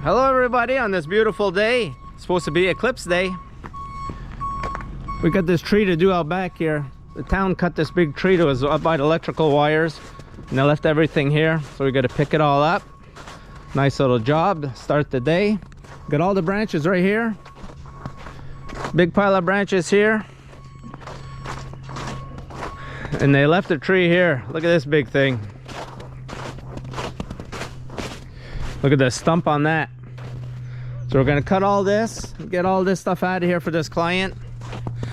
Hello everybody on this beautiful day. It's supposed to be Eclipse Day. We got this tree to do out back here. The town cut this big tree that was up by the electrical wires and they left everything here, so we got to pick it all up. Nice little job. Start the day. Got all the branches right here. Big pile of branches here. And they left the tree here. Look at this big thing. Look at the stump on that. So we're gonna cut all this, get all this stuff out of here for this client.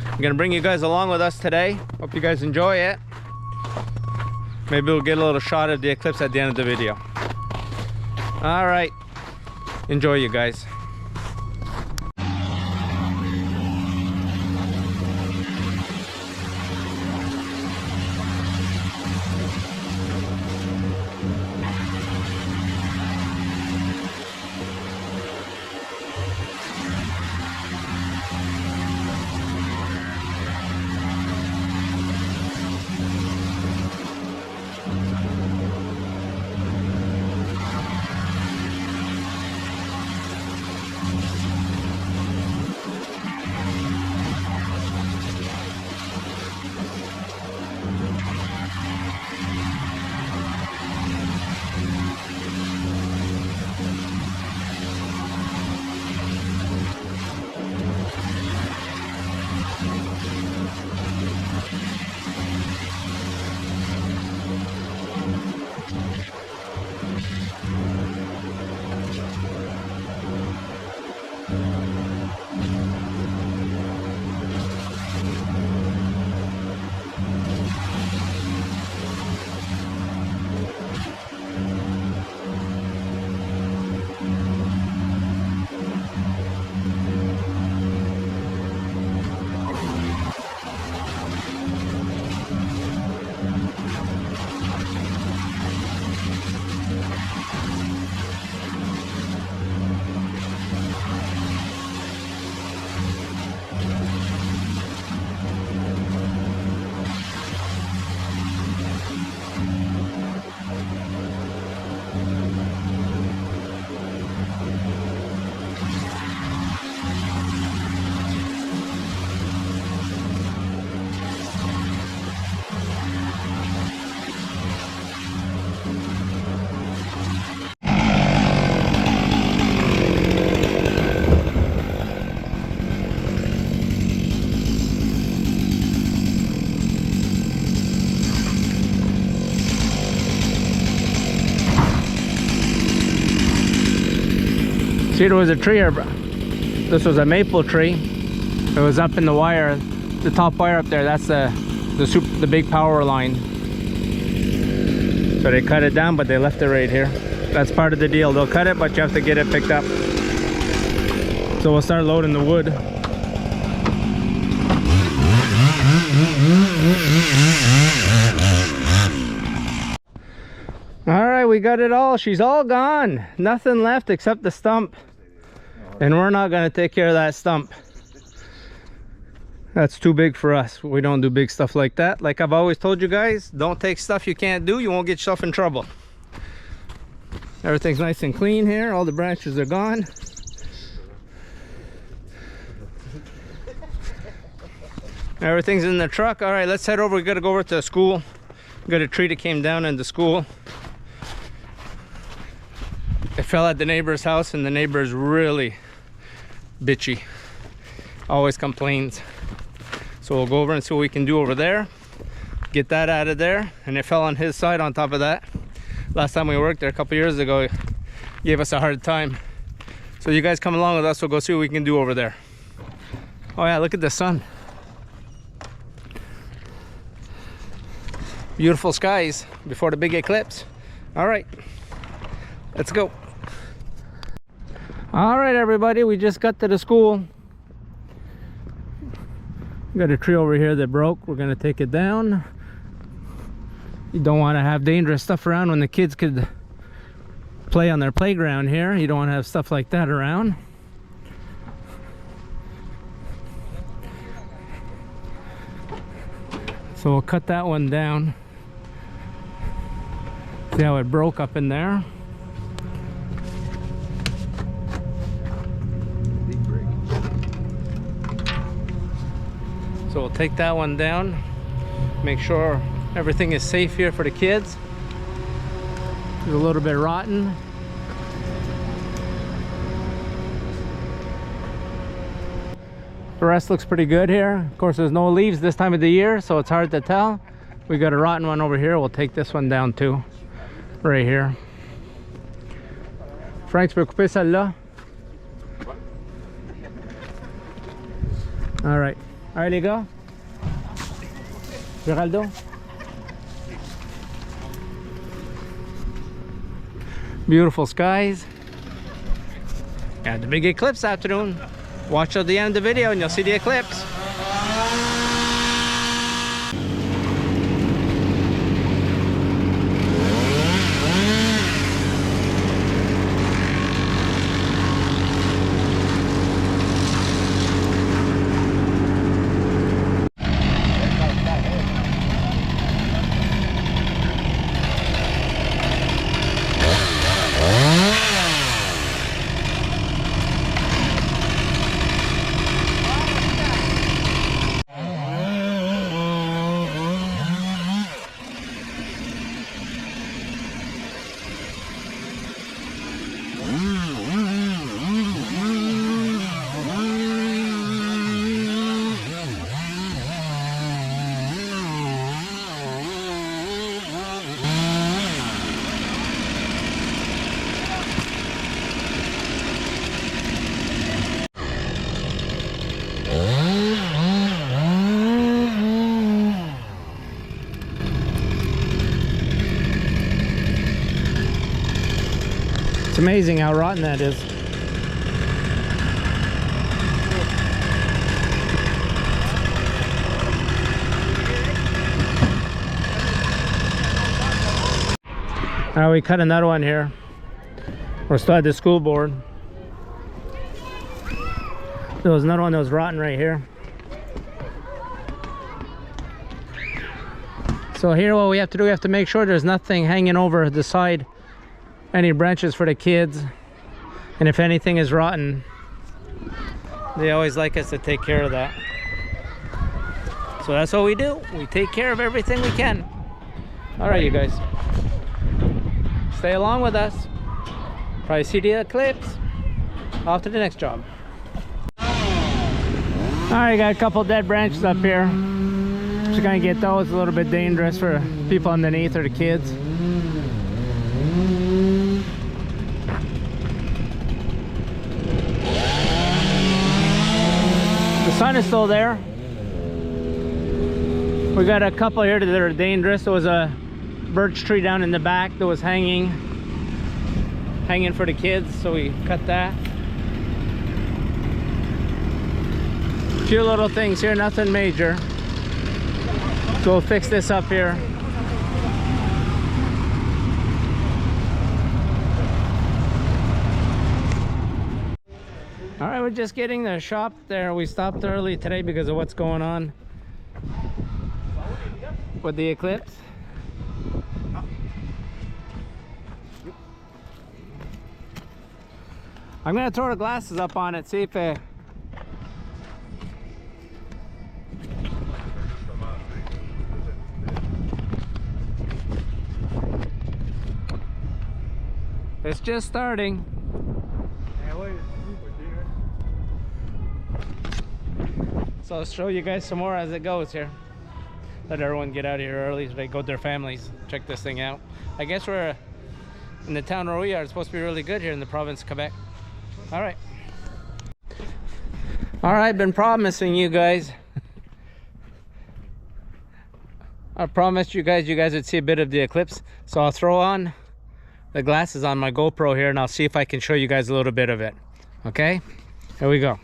I'm gonna bring you guys along with us today. Hope you guys enjoy it. Maybe we'll get a little shot of the eclipse at the end of the video. All right, enjoy you guys. See, there was a tree here. This was a maple tree. It was up in the wire, the top wire up there. That's the big power line. So they cut it down, but they left it right here. That's part of the deal. They'll cut it, but you have to get it picked up. So we'll start loading the wood. All right, we got it all. She's all gone. Nothing left except the stump. And we're not gonna take care of that stump. That's too big for us. We don't do big stuff like that. Like I've always told you guys, don't take stuff you can't do. You won't get yourself in trouble. Everything's nice and clean here. All the branches are gone. Everything's in the truck. All right, let's head over. We gotta go over to the school. We got a tree that came down in the school. It fell at the neighbor's house, and the neighbor is really bitchy. Always complains. So we'll go over and see what we can do over there. Get that out of there. And it fell on his side on top of that. Last time we worked there a couple years ago, it gave us a hard time. So you guys come along with us. We'll go see what we can do over there. Oh yeah, look at the sun. Beautiful skies before the big eclipse. All right, let's go. All right, everybody, we just got to the school. We got a tree over here that broke. We're gonna take it down. You don't want to have dangerous stuff around when the kids could play on their playground here. You don't want to have stuff like that around. So we'll cut that one down. See how it broke up in there? take that one down. Make sure everything is safe here for the kids. It's a little bit rotten. The rest looks pretty good here. Of course, there's no leaves this time of the year, so it's hard to tell. We got a rotten one over here. We'll take this one down too, right here. Frank, tu peux couper celle-là? All right, les gars. Geraldo. Beautiful skies. And the big eclipse afternoon. Watch till the end of the video and you'll see the eclipse. It's amazing how rotten that is. Now we cut another one here. We're still at the school board. There was another one that was rotten right here. So here what we have to do, we have to make sure there's nothing hanging over the side, any branches for the kids, and if anything is rotten, they always like us to take care of that. So that's what we do. We take care of everything we can. All right, you guys, stay along with us. Probably see the eclipse. Off to the next job. All right, got a couple dead branches up here. Just gonna get those. A little bit dangerous for people underneath or the kids. The sun is still there. We got a couple here that are dangerous. There was a birch tree down in the back that was hanging for the kids, so we cut that. A few little things here, nothing major. So we'll fix this up here. All right, we're just getting the shop there. We stopped early today because of what's going on with the eclipse. I'm gonna throw the glasses up on it, see if it... It's just starting. So I'll show you guys some more as it goes here. Let everyone get out of here early so they go to their families, check this thing out. I guess we're in the town where we are. It's supposed to be really good here in the province of Quebec. All right. All right, been promising you guys. I promised you guys would see a bit of the eclipse. So I'll throw on the glasses on my GoPro here and I'll see if I can show you guys a little bit of it. Okay, here we go.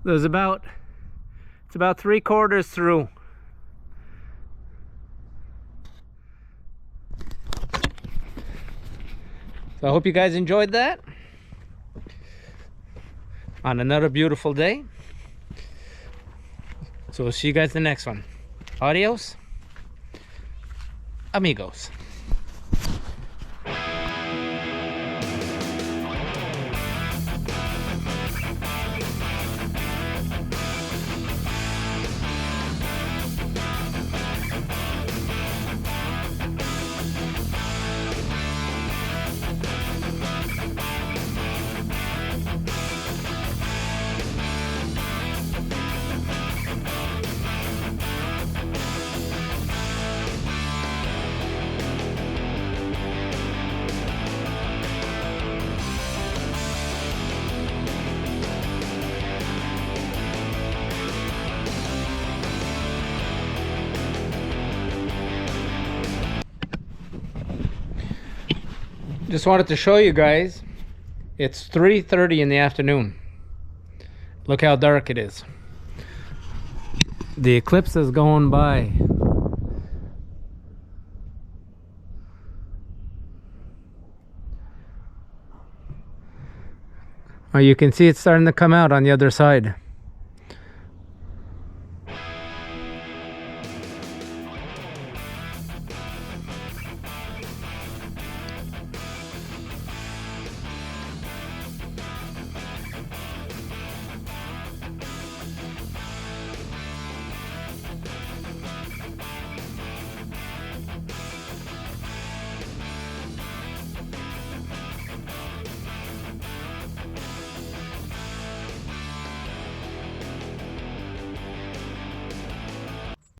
It's about 3/4 through. So I hope you guys enjoyed that on another beautiful day. So we'll see you guys in the next one. Adios, amigos. Just wanted to show you guys, it's 3:30 in the afternoon. Look how dark it is. The eclipse is going by. Oh, you can see it's starting to come out on the other side.